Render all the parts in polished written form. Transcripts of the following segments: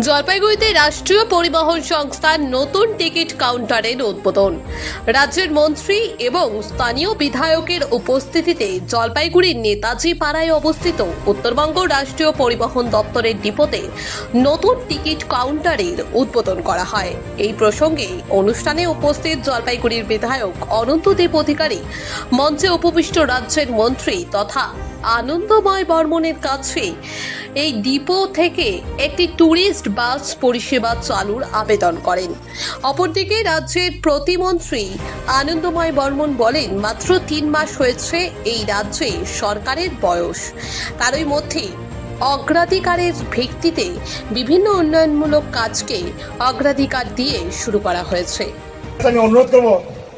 জলপাইগুড়িতে রাষ্ট্রীয় পরিবহন সংস্থার নতুন টিকিট কাউন্টারের উদ্বোধন। রাজ্যের মন্ত্রী এবং স্থানীয় বিধায়কের উপস্থিতিতে জলপাইগুড়ির নেতাজি পাড়ায় অবস্থিত উত্তরবঙ্গ রাষ্ট্রীয় পরিবহন দপ্তরের ডিপোতে নতুন টিকিট কাউন্টারের উদ্বোধন করা হয়। এই প্রসঙ্গে অনুষ্ঠানে উপস্থিত জলপাইগুড়ির বিধায়ক অনন্তদেব অধিকারী, মঞ্চে উপবিষ্ট রাজ্যের মন্ত্রী তথা আনন্দময় বর্মনের কাছে এই ডিপো থেকে একটি ট্যুরিস্ট বাস পরিষেবা চালুর আবেদন করেন। অপরদিকে রাজ্যের প্রতিমন্ত্রী আনন্দময় বর্মন বলেন, মাত্র 3 মাস হয়েছে এই রাজ্যে সরকারের বয়স, তারই মধ্যে অগ্রাধিকারের ভিত্তিতে বিভিন্ন উন্নয়নমূলক কাজকে অগ্রাধিকার দিয়ে শুরু করা হয়েছে। আমি অনুরোধ করবো,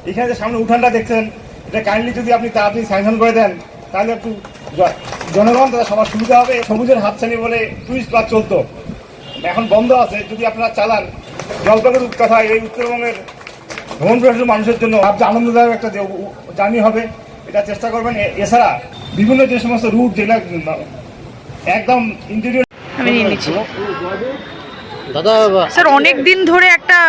এখানে যে সামনে উঠানটা দেখছেন, এটা কাইন্ডলি যদি আপনি তাড়াতাড়ি স্যাংশন করে দেন, তাহলে একটু জনগণ তাদের সবার সুবিধা হবে। সবুজের হাতছানি বলে টুরিস্ট বাস চলতো, এখন বন্ধ আছে। যদি আপনারা চালান, জলপাইগুড়ি কথা এই উত্তরবঙ্গের ভ্রমণ প্রশাসন মানুষের জন্য সবচেয়ে আনন্দদায়ক একটা জার্নি হবে, এটা চেষ্টা করবেন। এছাড়া বিভিন্ন যে সমস্ত রুট যেগুলো একদম ইন্টেরিয়র আমি নিয়ে নিচ্ছি দাদা। স্যার, অনেক দিন ধরে একটা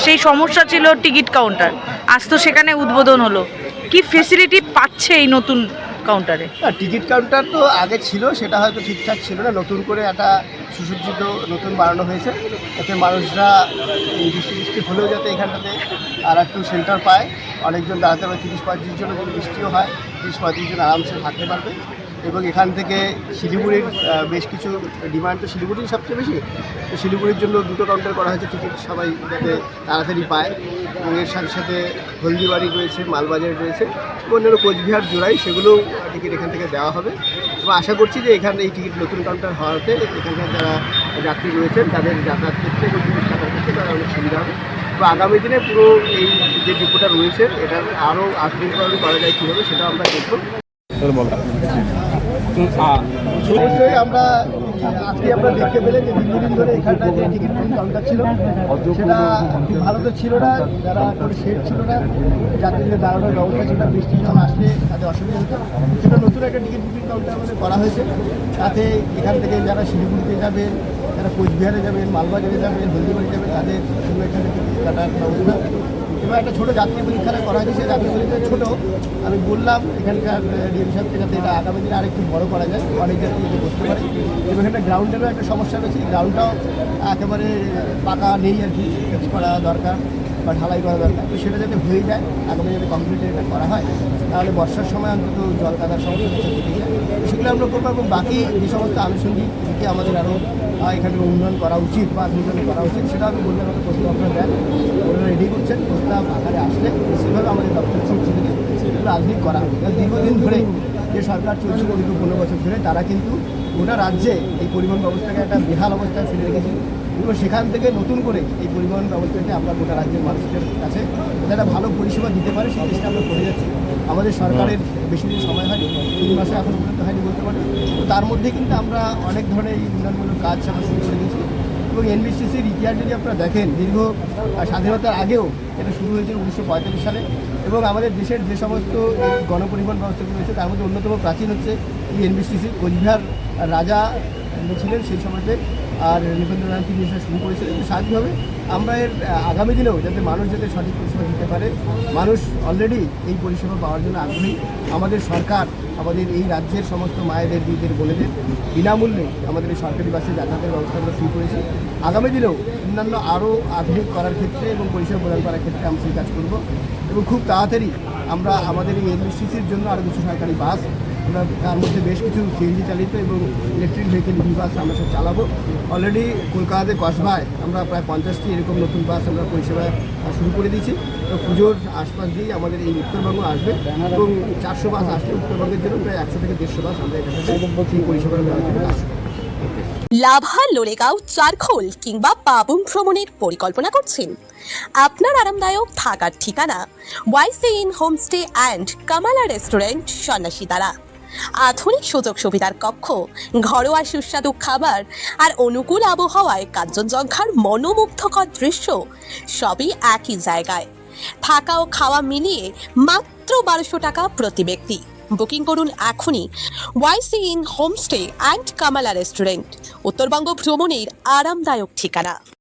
সেই সমস্যা ছিল টিকিট কাউন্টার, আজ তো সেখানে উদ্বোধন হলো। কি ফেসিলিটি পাচ্ছে এই নতুন কাউন্টারে? টিকিট কাউন্টার তো আগে ছিল, সেটা হয়তো ঠিকঠাক ছিল না। নতুন করে একটা সুসজ্জিত নতুন বানানো হয়েছে, যাতে মানুষরা এই বৃষ্টি হলেও যাতে এখানটাতে আর একটু সেন্টার পায়। অনেকজন দাঁড়াতে পারে, 30-35 জন যদি বৃষ্টিও হয় 30-35 জন আরামসে থাকতে পারবে। এবং এখান থেকে শিলিগুড়ির বেশ কিছু ডিমান্ড, তো শিলিগুড়ির সবচেয়ে বেশি, তো শিলিগুড়ির জন্য 2টো কাউন্টার করা হয়েছে, টিকিট সবাই যাতে তাড়াতাড়ি পায়। এবং এর সাথে সাথে হলদিবাড়ি রয়েছে, মালবাজার রয়েছে, অন্যান্য কোচবিহার জোড়াই, সেগুলোও টিকিট এখান থেকে দেওয়া হবে। এবং আশা করছি যে এখানে এই টিকিট নতুন কাউন্টার হওয়াতে এখানকার যারা যাত্রী রয়েছেন তাদের যাতায়াত ক্ষেত্রে এবং টিকিট কাটার ক্ষেত্রে তারা অনেক সুবিধা হবে। তো আগামী দিনে পুরো এই যে ডিপোটা রয়েছে এটার আরও আধুনিকরণ করা যায় কীভাবে, সেটা আমরা দেখব। অবশ্যই আমরা আজকে আমরা দেখতে পেলে যে দীর্ঘদিন ধরে এখানটায় যে টিকিট কাউন্টার ছিল সেটা খুব ভালো তো ছিল না, যারা কোনো শেড ছিল না, যাত্রীদের দাঁড়ানোর ব্যবস্থা ছিল না, বৃষ্টি যখন আসলে তাদের অসুবিধা হতো। সেটা নতুন একটা টিকিট বুকিং কাউন্টার আমাদের করা হয়েছে, তাতে এখান থেকে যারা শিলিগুড়িতে যাবেন, যারা কোচবিহারে যাবেন, মালবাজারে যাবেন, হলদিবাড়ি যাবেন, তাদের শুধু এখানে টিকিট কাটার ব্যবস্থা। এবার একটা ছোটো যাত্রী পরীক্ষাটা করা হয়েছে, সেই যাত্রী পরীক্ষা ছোটো, আমি বললাম এখানকার ডিএম সাহেবকে যাতে এটা আগামী দিনে আরেকটু বড় করা যায়, অনেক যাত্রী যাতে বসতে পারে। এবং এখানে গ্রাউন্ডেরও একটা সমস্যা রয়েছে, গ্রাউন্ডটাও একেবারে পাকা নেই আর কি, ফিক্স করা দরকার বা ঢালাই করা দরকার। তো সেটা যাতে হয়ে যায়, আগামী যাতে কমপ্লিটে এটা করা হয়, তাহলে বর্ষার সময় অন্তত জল কাদার সমস্যা কেটে যায়, সেগুলো আমরা করবো। এবং বাকি যে সমস্ত আনুষঙ্গিক দিকে আমাদের আরও এখানে উন্নয়ন করা উচিত বা আধুনিকরণ করা উচিত, সেটা আমি বললে আমাদের প্রস্তাব আপনারা দেন, ওনারা রেডি করছেন। প্রস্তাব আকারে আসলে নিশ্চিতভাবে আমাদের দপ্তর থেকে সেগুলো আধুনিক করা হবে। দীর্ঘদিন ধরে যে সরকার চলছিল, দীর্ঘ 15 বছর ধরে, তারা কিন্তু গোটা রাজ্যে এই পরিবহন ব্যবস্থাকে একটা বেহাল অবস্থায় ফেলে রেখেছিল। এবং সেখান থেকে নতুন করে এই পরিবহন ব্যবস্থাকে আমরা গোটা রাজ্যের মানুষের কাছে যারা ভালো পরিষেবা দিতে পারে সেই চেষ্টা আমরা করে যাচ্ছি। আমাদের সরকারের বেশি দিন সময় হয়নি, 3 মাসে এখন পর্যন্ত হয়নি বলতে পারি। তো তার মধ্যে কিন্তু আমরা অনেক ধরনের এই উন্নয়নমূলক কাজ আমরা শুরু করে দিয়েছি। এবং এনবিসিসির ইতিহাস যদি আপনারা দেখেন, দীর্ঘ স্বাধীনতার আগেও এটা শুরু হয়েছিল 1945 সালে। এবং আমাদের দেশের যে সমস্ত গণপরিবহন ব্যবস্থাগুলো রয়েছে তার মধ্যে অন্যতম প্রাচীন হচ্ছে এই এনবিসিসি। কোচবিহার রাজা ছিলেন সেই সময়তে, আর নৃপেন্দ্রনাথ তিনি শুরু করেছিলেন। কিন্তু স্বাভাবিকভাবে আমরা এর আগামী দিনেও যাতে মানুষ যাতে সঠিক পরিষেবা দিতে পারে, মানুষ অলরেডি এই পরিষেবা পাওয়ার জন্য আগ্রহী। আমাদের সরকার আমাদের এই রাজ্যের সমস্ত মায়েদের, দিদিদের, বোনেদের বিনামূল্যে আমাদের এই সরকারি বাসে যাতায়াতের ব্যবস্থা আমরা শুরু করেছি। আগামী দিনেও অন্যান্য আরও আধুনিক করার ক্ষেত্রে এবং পরিষেবা প্রদান করার ক্ষেত্রে আমরা সেই কাজ করব। এবং খুব তাড়াতাড়ি আমরা আমাদের এই এনবিসিসির জন্য আরও কিছু সরকারি বাস, আমরা তার মধ্যে বেশ কিছু সিএনজি চালিত এবং ইলেকট্রিক ভেহিকেল ই বাস আমরা সব চালাবো। অলরেডি কলকাতাতে কসবায় আমরা প্রায় 50টি এরকম নতুন বাস আমরা পরিষেবা শুরু করে দিয়েছি। তো পুজোর আশপাশ দিয়েই আমাদের এই উত্তরবঙ্গ আসবে এবং 400 বাস আসলে উত্তরবঙ্গের জন্য প্রায় 100 থেকে 150 বাস আমরা এখানে পরিষেবা দেওয়ার জন্য আসবো। লাভা, লোরেগাঁও, চারখোল কিংবা পাবং ভ্রমণের পরিকল্পনা করছেন? আপনার আরামদায়ক থাকার ঠিকানা YC inn homestay and Kamala restaurant, সন্ন্যাসী দ্বারা। আধুনিক সুযোগ সুবিধার কক্ষ, ঘরোয়া সুস্বাদু খাবার আর অনুকূল আবহাওয়ায় কাঞ্চনজঙ্ঘার মনোমুগ্ধকর দৃশ্য সবই একই জায়গায়। থাকা ও খাওয়া মিলিয়ে মাত্র 1200 টাকা প্রতি ব্যক্তি। বুকিং করুন এখনই YC inn homestay and Kamala restaurant, Uttarbanga ভ্রমণের আরামদায়ক ঠিকানা।